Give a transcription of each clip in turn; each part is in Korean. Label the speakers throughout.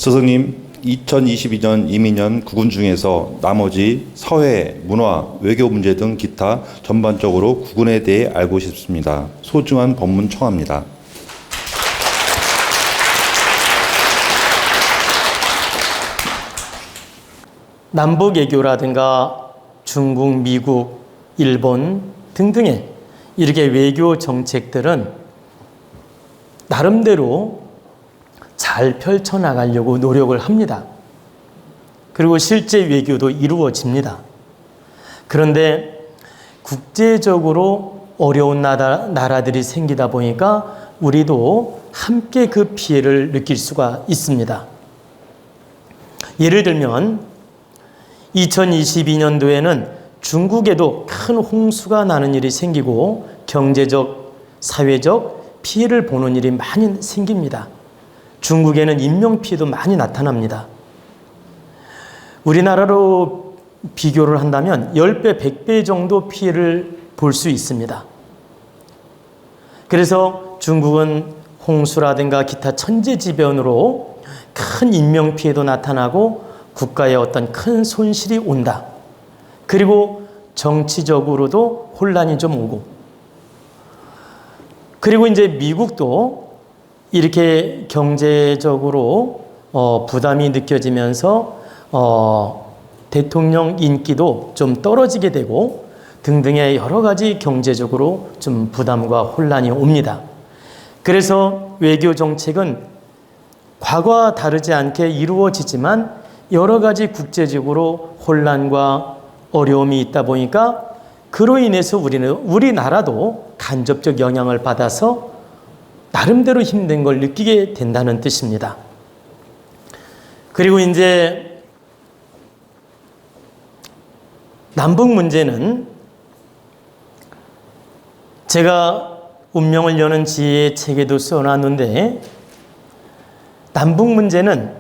Speaker 1: 스승님, 2022년 이민년 국군 중에서 나머지 사회, 문화, 외교 문제 등 기타 전반적으로 국군에 대해 알고 싶습니다. 소중한 법문 청합니다.
Speaker 2: 남북 외교라든가 중국, 미국, 일본 등등의 이렇게 외교 정책들은 나름대로 잘 펼쳐나가려고 노력을 합니다. 그리고 실제 외교도 이루어집니다. 그런데 국제적으로 어려운 나라들이 생기다 보니까 우리도 함께 그 피해를 느낄 수가 있습니다. 예를 들면 2022년도에는 중국에도 큰 홍수가 나는 일이 생기고 경제적, 사회적 피해를 보는 일이 많이 생깁니다. 중국에는 인명피해도 많이 나타납니다. 우리나라로 비교를 한다면 10배, 100배 정도 피해를 볼 수 있습니다. 그래서 중국은 홍수라든가 기타 천재지변으로 큰 인명피해도 나타나고 국가에 어떤 큰 손실이 온다. 그리고 정치적으로도 혼란이 좀 오고. 그리고 이제 미국도 이렇게 경제적으로 부담이 느껴지면서 대통령 인기도 좀 떨어지게 되고 등등의 여러 가지 경제적으로 좀 부담과 혼란이 옵니다. 그래서 외교 정책은 과거와 다르지 않게 이루어지지만 여러 가지 국제적으로 혼란과 어려움이 있다 보니까 그로 인해서 우리나라도 간접적 영향을 받아서 나름대로 힘든 걸 느끼게 된다는 뜻입니다. 그리고 이제 남북 문제는 제가 운명을 여는 지혜의 책에도 써놨는데 남북 문제는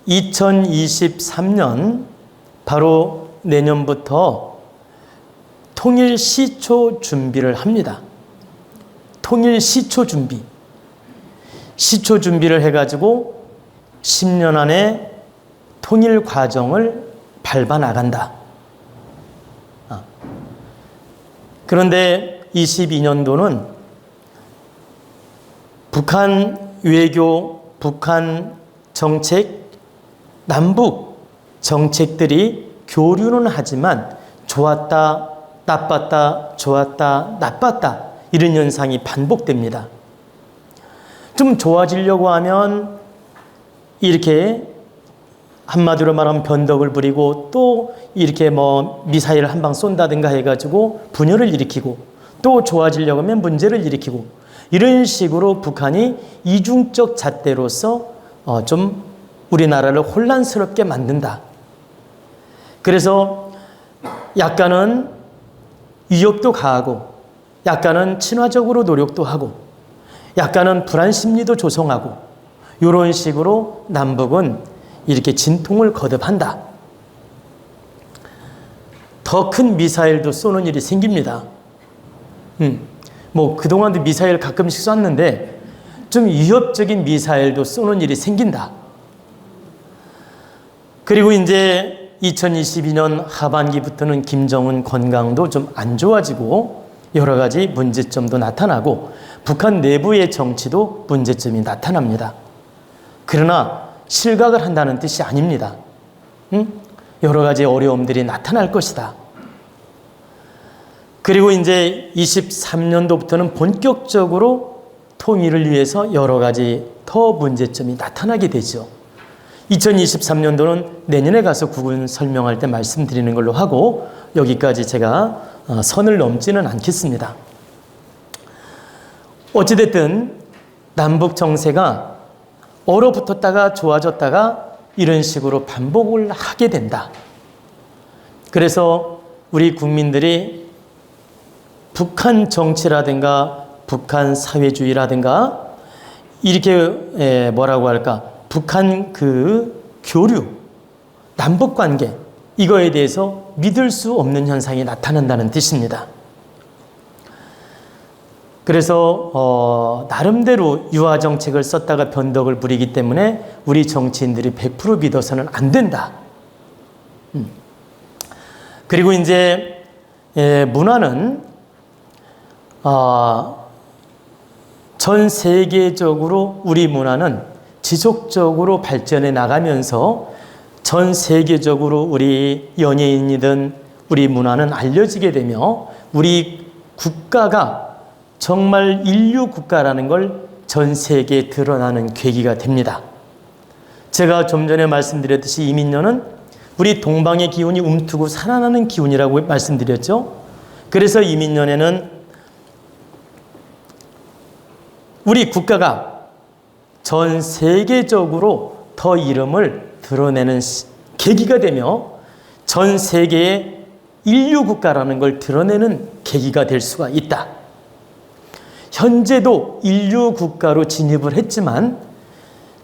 Speaker 2: 2023년 바로 내년부터 통일 시초 준비를 합니다. 통일 시초 준비. 시초 준비를 해가지고 10년 안에 통일 과정을 밟아 나간다. 그런데 22년도는 북한 외교, 북한 정책, 남북 정책들이 교류는 하지만 좋았다, 나빴다, 좋았다, 나빴다 이런 현상이 반복됩니다. 좀 좋아지려고 하면 이렇게 한마디로 말하면 변덕을 부리고 또 이렇게 미사일을 한 방 쏜다든가 해가지고 분열을 일으키고 또 좋아지려고 하면 문제를 일으키고 이런 식으로 북한이 이중적 잣대로서 좀 우리나라를 혼란스럽게 만든다. 그래서 약간은 위협도 가하고 약간은 친화적으로 노력도 하고 약간은 불안 심리도 조성하고 이런 식으로 남북은 이렇게 진통을 거듭한다. 더 큰 미사일도 쏘는 일이 생깁니다. 그동안도 미사일 가끔씩 쐈는데 좀 위협적인 미사일도 쏘는 일이 생긴다. 그리고 이제 2022년 하반기부터는 김정은 건강도 좀 안 좋아지고 여러 가지 문제점도 나타나고 북한 내부의 정치도 문제점이 나타납니다. 그러나 실각을 한다는 뜻이 아닙니다. 여러 가지 어려움들이 나타날 것이다. 그리고 이제 23년도부터는 본격적으로 통일을 위해서 여러 가지 더 문제점이 나타나게 되죠. 2023년도는 내년에 가서 국군 설명할 때 말씀드리는 걸로 하고 여기까지 제가 선을 넘지는 않겠습니다. 어찌됐든 남북 정세가 얼어붙었다가 좋아졌다가 이런 식으로 반복을 하게 된다. 그래서 우리 국민들이 북한 정치라든가 북한 사회주의라든가 이렇게 북한 교류, 남북관계 이거에 대해서 믿을 수 없는 현상이 나타난다는 뜻입니다. 그래서 나름대로 유화 정책을 썼다가 변덕을 부리기 때문에 우리 정치인들이 100% 믿어서는 안 된다. 그리고 이제 문화는 전 세계적으로 우리 문화는 지속적으로 발전해 나가면서 전 세계적으로 우리 연예인이든 우리 문화는 알려지게 되며 우리 국가가 정말 인류 국가라는 걸 전 세계에 드러나는 계기가 됩니다. 제가 좀 전에 말씀드렸듯이 이민년은 우리 동방의 기운이 움트고 살아나는 기운이라고 말씀드렸죠. 그래서 이민년에는 우리 국가가 전 세계적으로 더 이름을 드러내는 계기가 되며 전 세계의 인류 국가라는 걸 드러내는 계기가 될 수가 있다. 현재도 인류 국가로 진입을 했지만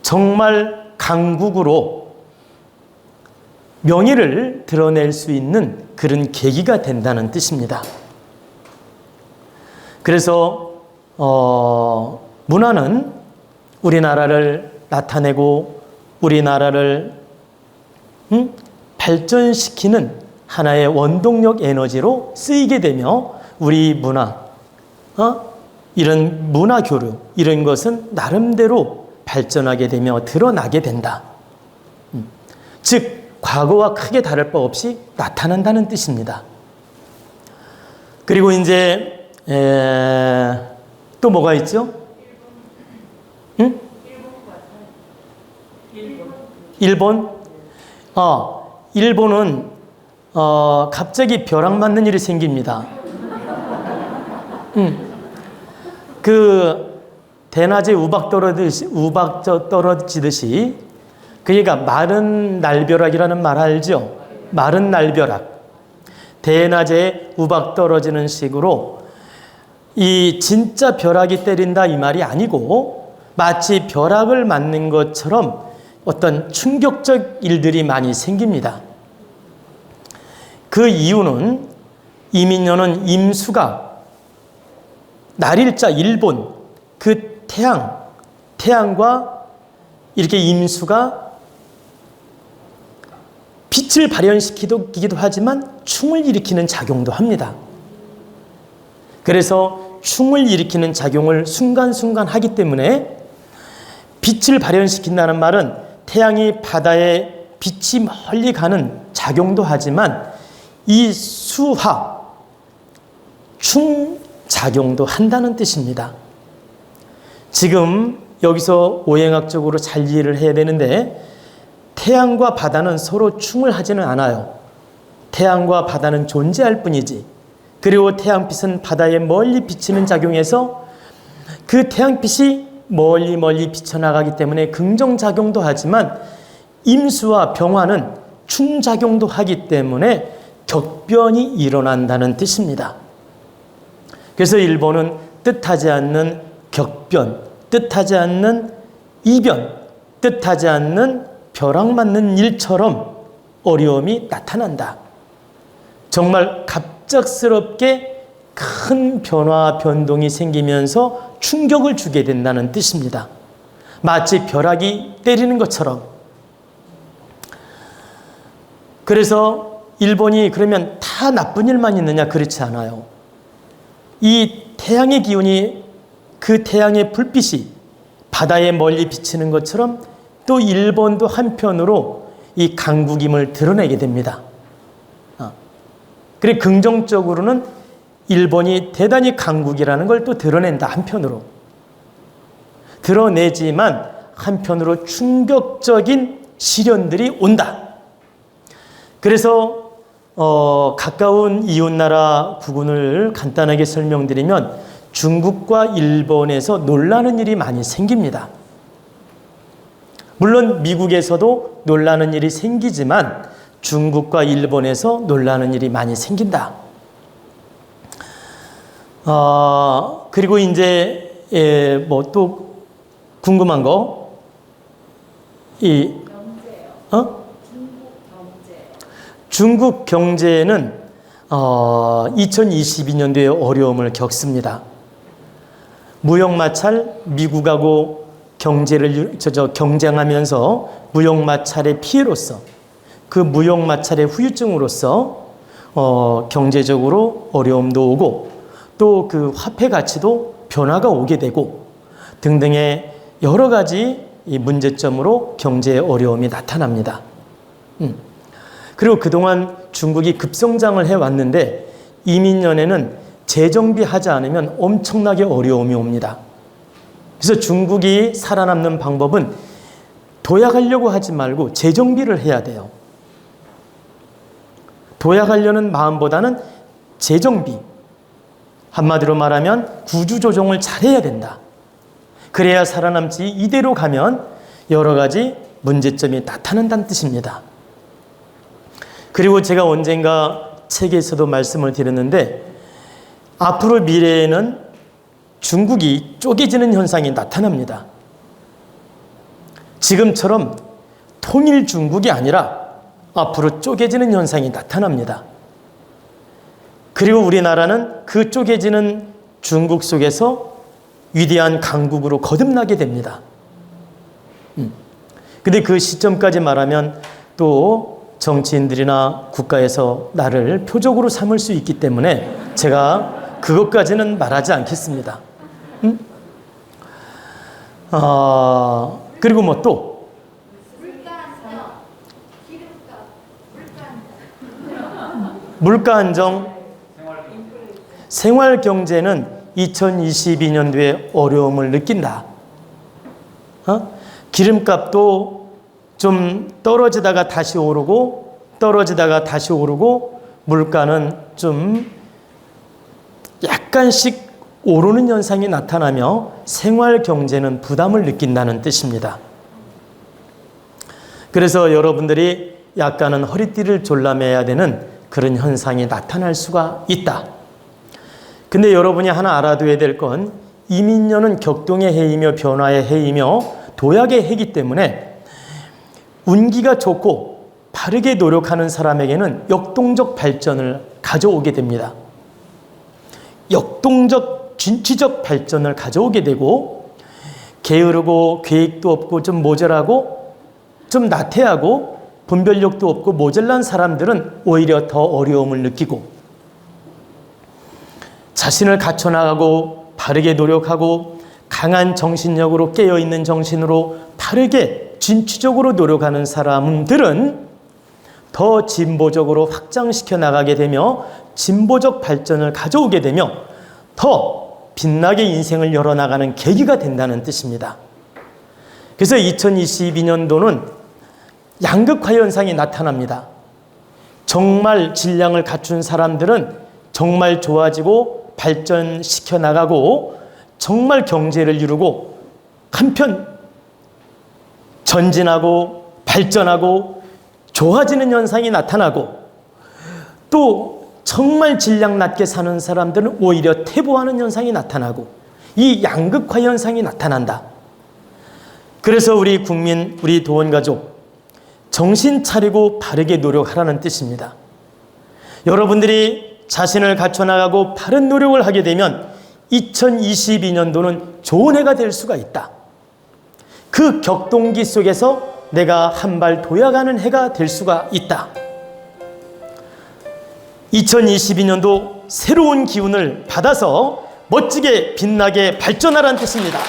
Speaker 2: 정말 강국으로 명예를 드러낼 수 있는 그런 계기가 된다는 뜻입니다. 그래서 문화는 우리나라를 나타내고 우리나라를 발전시키는 하나의 원동력 에너지로 쓰이게 되며 우리 문화, 이런 문화 교류, 이런 것은 나름대로 발전하게 되며 드러나게 된다. 즉, 과거와 크게 다를 바 없이 나타난다는 뜻입니다. 그리고 이제 또 뭐가 있죠? 응? 일본? 일본은 갑자기 벼락 맞는 일이 생깁니다. 그 대낮에 우박 떨어지듯이 그러니까 마른 날벼락이라는 말 알죠? 마른 날벼락. 대낮에 우박 떨어지는 식으로 이 진짜 벼락이 때린다 이 말이 아니고 마치 벼락을 맞는 것처럼 어떤 충격적 일들이 많이 생깁니다. 그 이유는 이민년은 임수가 날일자 일본 그 태양과 이렇게 임수가 빛을 발현시키기도 하지만 충을 일으키는 작용도 합니다. 그래서 충을 일으키는 작용을 순간순간 하기 때문에 빛을 발현시킨다는 말은 태양이 바다에 빛이 멀리 가는 작용도 하지만 이 수화, 충 작용도 한다는 뜻입니다. 지금 여기서 오행학적으로 잘 이해를 해야 되는데 태양과 바다는 서로 충을 하지는 않아요. 태양과 바다는 존재할 뿐이지. 그리고 태양빛은 바다에 멀리 비치는 작용에서 그 태양빛이 멀리 비쳐나가기 때문에 긍정작용도 하지만 임수와 병화는 충작용도 하기 때문에 격변이 일어난다는 뜻입니다. 그래서 일본은 뜻하지 않는 격변, 뜻하지 않는 이변, 뜻하지 않는 벼락 맞는 일처럼 어려움이 나타난다. 정말 갑작스럽게 큰 변화, 변동이 생기면서 충격을 주게 된다는 뜻입니다. 마치 벼락이 때리는 것처럼. 그래서 일본이 그러면 다 나쁜 일만 있느냐? 그렇지 않아요. 이 태양의 기운이 그 태양의 불빛이 바다에 멀리 비치는 것처럼 또 일본도 한편으로 이 강국임을 드러내게 됩니다. 그래 긍정적으로는 일본이 대단히 강국이라는 걸 또 드러낸다. 한편으로 드러내지만 한편으로 충격적인 시련들이 온다. 그래서 가까운 이웃나라 국군을 간단하게 설명드리면 중국과 일본에서 놀라는 일이 많이 생깁니다. 물론 미국에서도 놀라는 일이 생기지만 중국과 일본에서 놀라는 일이 많이 생긴다. 그리고 이제 뭐 또 궁금한 거, 중국 경제는 2022년도에 어려움을 겪습니다. 무역 마찰, 미국하고 경쟁하면서 무역 마찰의 피해로서, 그 무역 마찰의 후유증으로서 경제적으로 어려움도 오고, 또 그 화폐 가치도 변화가 오게 되고 등등의 여러 가지 이 문제점으로 경제의 어려움이 나타납니다. 그리고 그동안 중국이 급성장을 해왔는데 이민년에는 재정비 하지 않으면 엄청나게 어려움이 옵니다. 그래서 중국이 살아남는 방법은 도약하려고 하지 말고 재정비를 해야 돼요. 도약하려는 마음보다는 재정비, 한마디로 말하면 구조조정을 잘해야 된다. 그래야 살아남지, 이대로 가면 여러 가지 문제점이 나타난다는 뜻입니다. 그리고 제가 언젠가 책에서도 말씀을 드렸는데 앞으로 미래에는 중국이 쪼개지는 현상이 나타납니다. 지금처럼 통일 중국이 아니라 앞으로 쪼개지는 현상이 나타납니다. 그리고 우리나라는 그 쪼개지는 중국 속에서 위대한 강국으로 거듭나게 됩니다. 근데 그 시점까지 말하면 또 정치인들이나 국가에서 나를 표적으로 삼을 수 있기 때문에 제가 그것까지는 말하지 않겠습니다. 그리고 뭐 또 물가 안정, 생활 경제는 2022년도에 어려움을 느낀다. 기름값도 좀 떨어지다가 다시 오르고 물가는 좀 약간씩 오르는 현상이 나타나며 생활 경제는 부담을 느낀다는 뜻입니다. 그래서 여러분들이 약간은 허리띠를 졸라매야 되는 그런 현상이 나타날 수가 있다. 근데 여러분이 하나 알아둬야 될 건 이민년은 격동의 해이며 변화의 해이며 도약의 해이기 때문에 운기가 좋고 바르게 노력하는 사람에게는 역동적 발전을 가져오게 됩니다. 역동적 진취적 발전을 가져오게 되고 게으르고 계획도 없고 좀 모자라고 좀 나태하고 분별력도 없고 모자란 사람들은 오히려 더 어려움을 느끼고 자신을 갖춰나가고 바르게 노력하고 강한 정신력으로 깨어있는 정신으로 바르게 진취적으로 노력하는 사람들은 더 진보적으로 확장시켜 나가게 되며 진보적 발전을 가져오게 되며 더 빛나게 인생을 열어나가는 계기가 된다는 뜻입니다. 그래서 2022년도는 양극화 현상이 나타납니다. 정말 질량을 갖춘 사람들은 정말 좋아지고 발전시켜 나가고 정말 경제를 이루고 한편 전진하고 발전하고 좋아지는 현상이 나타나고 또 정말 질량 낮게 사는 사람들은 오히려 퇴보하는 현상이 나타나고 이 양극화 현상이 나타난다. 그래서 우리 국민, 우리 도원가족 정신 차리고 바르게 노력하라는 뜻입니다. 여러분들이 자신을 갖춰나가고 바른 노력을 하게 되면 2022년도는 좋은 해가 될 수가 있다. 그 격동기 속에서 내가 한 발 도약하는 해가 될 수가 있다. 2022년도 새로운 기운을 받아서 멋지게 빛나게 발전하라는 뜻입니다.